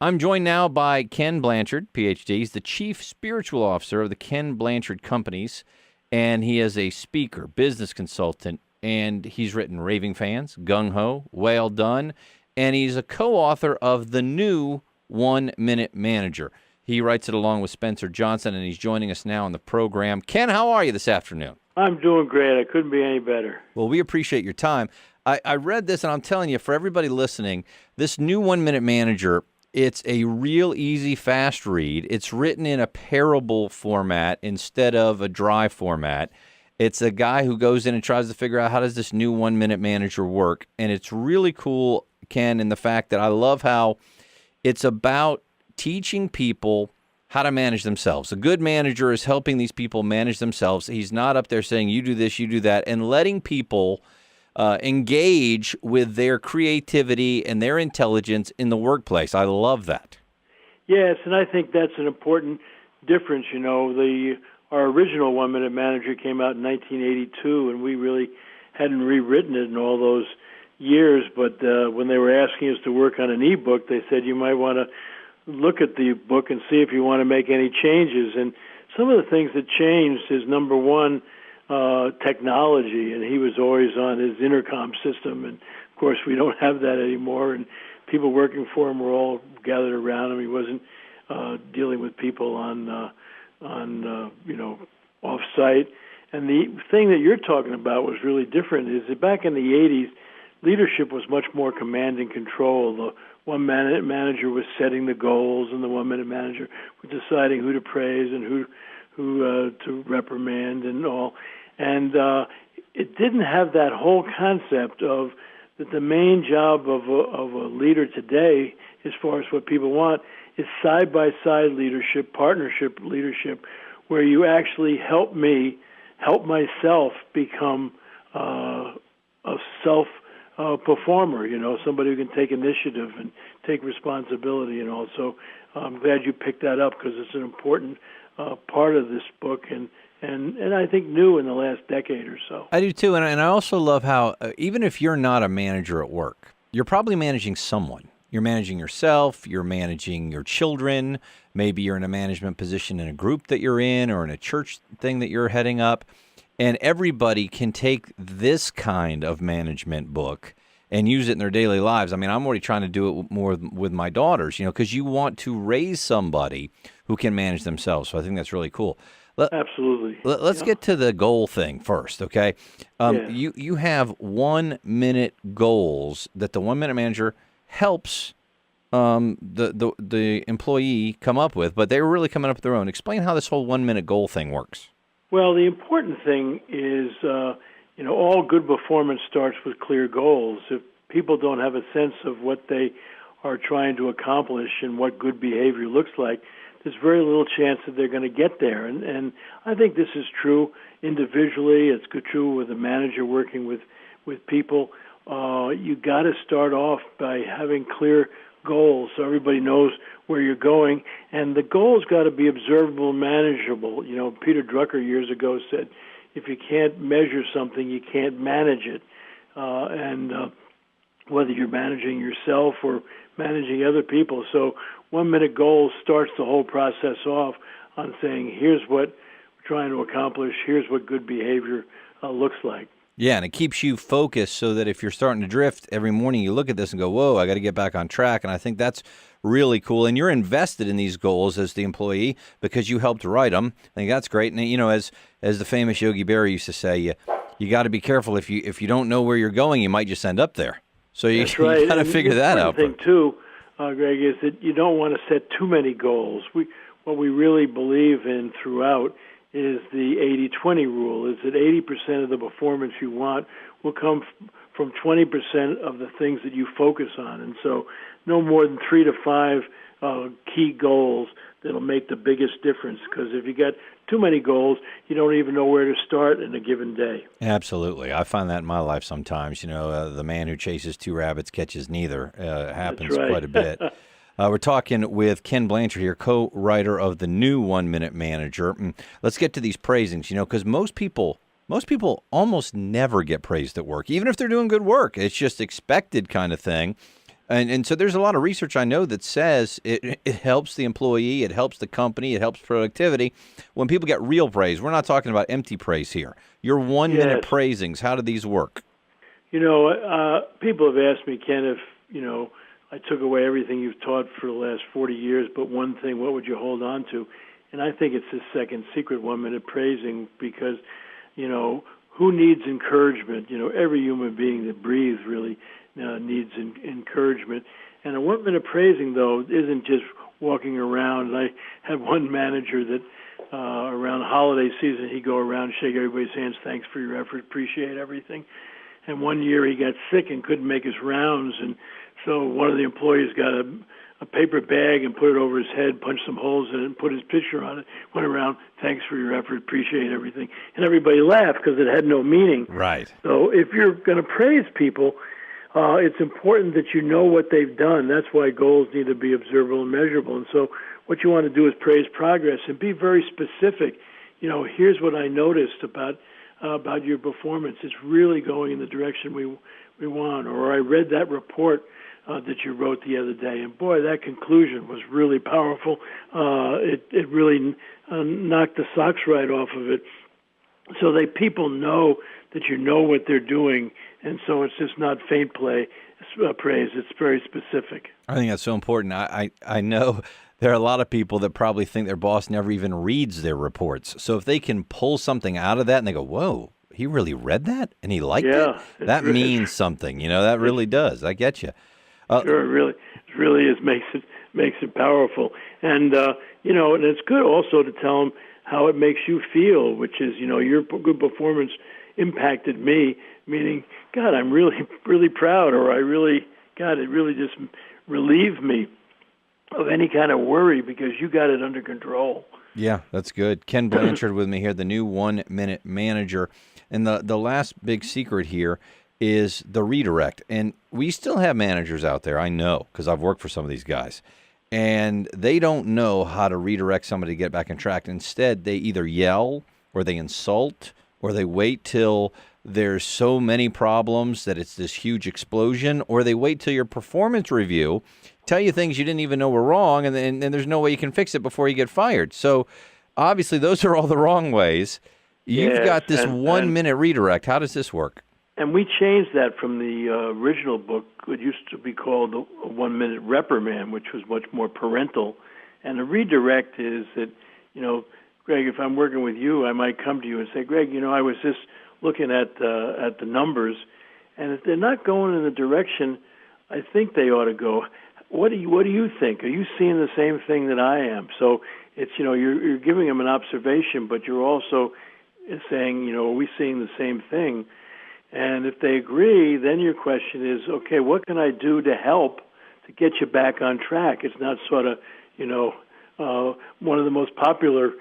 I'm joined now by Ken Blanchard, PhD. He's the Chief Spiritual Officer of the Ken Blanchard Companies, and he is a speaker, business consultant, and he's written Raving Fans, Gung Ho, Well Done, and he's a co-author of the new 1 Minute Manager. He writes it along with Spencer Johnson, and he's joining us now on the program. Ken, how are you this afternoon? I'm doing great. I couldn't be any better. Well, we appreciate your time. I read this, and I'm telling you, for everybody listening, this new 1 Minute Manager, it's a real easy, fast read. It's written in a parable format instead of a dry format. It's a guy who goes in and tries to figure out how does this new 1 Minute Manager work. And it's really cool, Ken, in the fact that I love how it's about teaching people how to manage themselves. A good manager is helping these people manage themselves. He's not up there saying, you do this, you do that, and letting people engage with their creativity and their intelligence in the workplace. I love that. Yes, and I think that's an important difference. You know, our original 1 Minute Manager came out in 1982, and we really hadn't rewritten it in all those years. But when they were asking us to work on an e-book, they said you might want to look at the book and see if you want to make any changes. And some of the things that changed is, number one, technology, and he was always on his intercom system, and of course we don't have that anymore, and people working for him were all gathered around him. He wasn't dealing with people on off-site. And the thing that you're talking about was really different, is that back in the 80s, leadership was much more command and control. The 1 Minute Manager was setting the goals, and the 1 Minute Manager was deciding who to praise and who to reprimand and all. And it didn't have that whole concept of that the main job of a leader today, as far as what people want, is side-by-side leadership, partnership leadership, where you actually help myself become a self-performer, somebody who can take initiative and take responsibility and all. So I'm glad you picked that up, because it's an important part of this book, and I think new in the last decade or so. I do too, and I also love how even if you're not a manager at work, you're probably managing someone. You're managing yourself, you're managing your children, maybe you're in a management position in a group that you're in or in a church thing that you're heading up, and everybody can take this kind of management book and use it in their daily lives. I mean, I'm already trying to do it more with my daughters, because you want to raise somebody who can manage themselves. So I think that's really cool. Absolutely. Let's get to the goal thing first, okay? You have 1 minute goals that the 1 Minute Manager helps the employee come up with, but they're really coming up with their own. Explain how this whole 1 minute goal thing works. Well, the important thing is, all good performance starts with clear goals. If people don't have a sense of what they are trying to accomplish and what good behavior looks like, there's very little chance that they're going to get there. And I think this is true individually. It's true with a manager working with people. You got to start off by having clear goals so everybody knows where you're going. And the goals got to be observable and manageable. Peter Drucker years ago said, if you can't measure something, you can't manage it. Whether you're managing yourself or managing other people. So 1 minute goal starts the whole process off on saying, here's what we're trying to accomplish, here's what good behavior looks like. Yeah, and it keeps you focused so that if you're starting to drift, every morning you look at this and go, whoa, I got to get back on track. And I think that's really cool. And you're invested in these goals as the employee because you helped write them. I think that's great. And, as the famous Yogi Berra used to say, you got to be careful. If you don't know where you're going, you might just end up there. So you got to figure that out. The thing, too, Greg, is that you don't want to set too many goals. What we really believe in throughout is the 80-20 rule, is that 80% of the performance you want will come from 20% of the things that you focus on. And so no more than 3 to 5 key goals that'll make the biggest difference, because if you got too many goals, you don't even know where to start in a given day. Absolutely. I find that in my life sometimes. The man who chases 2 rabbits catches neither. Happens quite a bit. We're talking with Ken Blanchard here, co-writer of the new 1 Minute Manager. Let's get to these praisings, because most people almost never get praised at work, even if they're doing good work. It's just expected kind of thing. And so there's a lot of research I know that says it helps the employee, it helps the company, it helps productivity. When people get real praise, we're not talking about empty praise here. Your 1 minute Yes. praisings, how do these work? People have asked me, Ken, if, I took away everything you've taught for the last 40 years, but one thing, what would you hold on to? And I think it's the second secret 1 minute praising because, who needs encouragement? Every human being that breathes really needs encouragement. And a 1 minute praising, though, isn't just walking around. I had one manager that around the holiday season, he'd go around, shake everybody's hands, thanks for your effort, appreciate everything. And one year he got sick and couldn't make his rounds, and so one of the employees got a paper bag and put it over his head, punched some holes in it, and put his picture on it, went around, thanks for your effort, appreciate everything. And everybody laughed because it had no meaning. Right. So if you're going to praise people, it's important that you know what they've done. That's why goals need to be observable and measurable. And so what you want to do is praise progress and be very specific. Here's what I noticed about your performance. It's really going in the direction we want. Or I read that report that you wrote the other day, and boy, that conclusion was really powerful. It really knocked the socks right off of it. So people know that you know what they're doing, and so it's just not faint praise. It's very specific. I think that's so important. I know there are a lot of people that probably think their boss never even reads their reports. So if they can pull something out of that and they go, whoa, he really read that and he liked it? That means something. That really does. I get you. Sure, it really is makes it powerful. And, and it's good also to tell them how it makes you feel, which is, your good performance impacted me, meaning, God, I'm really, really proud, or it really just relieved me of any kind of worry because you got it under control. Yeah, that's good. Ken Blanchard with me here, the new 1 minute manager. And the last big secret here is the redirect. And we still have managers out there, I know, because I've worked for some of these guys. And they don't know how to redirect somebody to get back on track. Instead, they either yell or they insult or they wait till there's so many problems that it's this huge explosion, or they wait till your performance review tell you things you didn't even know were wrong, and there's no way you can fix it before you get fired. So obviously those are all the wrong ways. You've got this 1 minute redirect. How does this work? And we changed that from the original book. It used to be called a 1 minute reprimand, which was much more parental. And the redirect is that, Greg, if I'm working with you, I might come to you and say, Greg, I was just looking at the numbers, and if they're not going in the direction I think they ought to go, what do you think? Are you seeing the same thing that I am? So it's, you're giving them an observation, but you're also saying, are we seeing the same thing? And if they agree, then your question is, okay, what can I do to help to get you back on track? It's not sort of, one of the most popular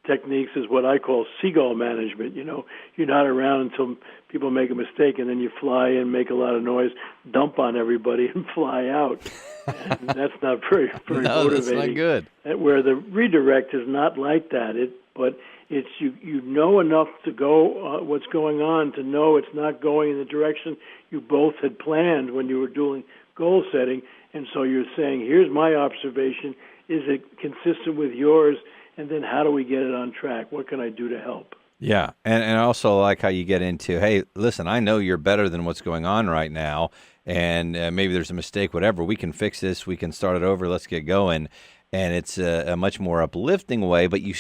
techniques is what I call seagull management. You're not around until people make a mistake, and then you fly in, make a lot of noise, dump on everybody, and fly out. And that's not very no, motivating. That's not good. Where the redirect is not like that. But it's you know enough to go what's going on to know it's not going in the direction you both had planned when you were doing goal setting. And so you're saying, here's my observation. Is it consistent with yours? And then how do we get it on track? What can I do to help? Yeah, and I also like how you get into, hey, listen, I know you're better than what's going on right now, and maybe there's a mistake, whatever. We can fix this. We can start it over. Let's get going. And it's a much more uplifting way, but you're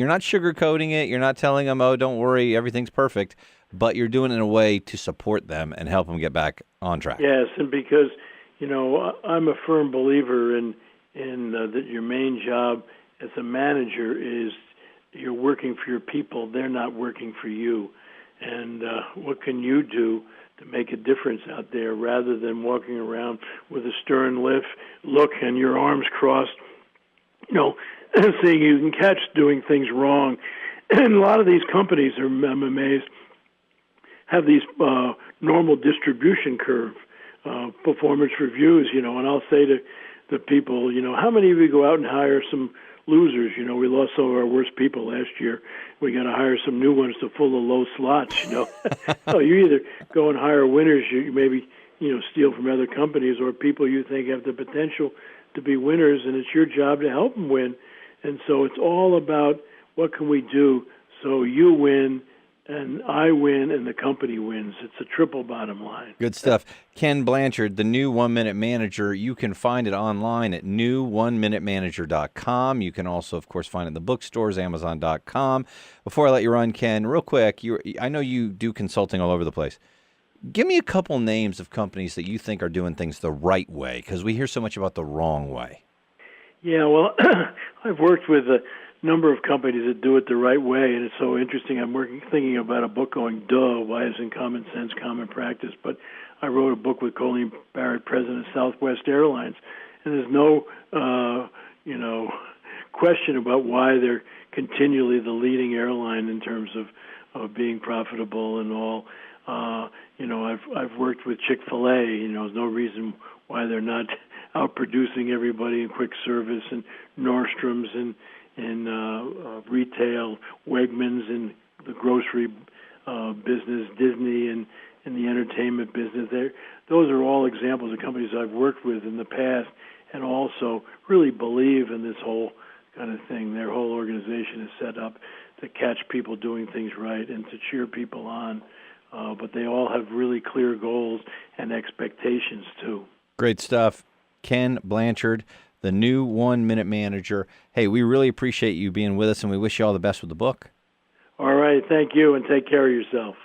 not sugarcoating it. You're not telling them, oh, don't worry, everything's perfect, but you're doing it in a way to support them and help them get back on track. Yes, and because, I'm a firm believer in that your main job as a manager is you're working for your people. They're not working for you. And what can you do to make a difference out there rather than walking around with a stern look and your arms crossed, saying you can catch doing things wrong. And a lot of these companies, I'm amazed, have these normal distribution curve performance reviews, and I'll say to the people, how many of you go out and hire some losers? We lost some of our worst people last year. We got to hire some new ones to fill the low slots, So you either go and hire winners, you maybe steal from other companies or people you think have the potential to be winners, and it's your job to help them win. And so it's all about what can we do so you win and I win and the company wins. It's a triple bottom line. Good stuff. Ken Blanchard, the new 1 Minute Manager. You can find it online at new1minutemanager.com. You can also, of course, find it in the bookstores, amazon.com. Before I let you run, Ken, real quick, I know you do consulting all over the place. Give me a couple names of companies that you think are doing things the right way, because we hear so much about the wrong way. Yeah, well, I've worked with a number of companies that do it the right way, and it's so interesting. I'm thinking about a book going, duh, why isn't common sense common practice? But I wrote a book with Colleen Barrett, president of Southwest Airlines, and there's no, question about why they're continually the leading airline in terms of being profitable and all. I've worked with Chick-fil-A. There's no reason why they're not outproducing everybody in quick service, and Nordstrom's and retail, Wegmans in the grocery business, Disney and in the entertainment business. Those are all examples of companies I've worked with in the past, and also really believe in this whole kind of thing. Their whole organization is set up to catch people doing things right and to cheer people on. But they all have really clear goals and expectations, too. Great stuff. Ken Blanchard, the new 1 Minute Manager. Hey, we really appreciate you being with us, and we wish you all the best with the book. All right. Thank you, and take care of yourself.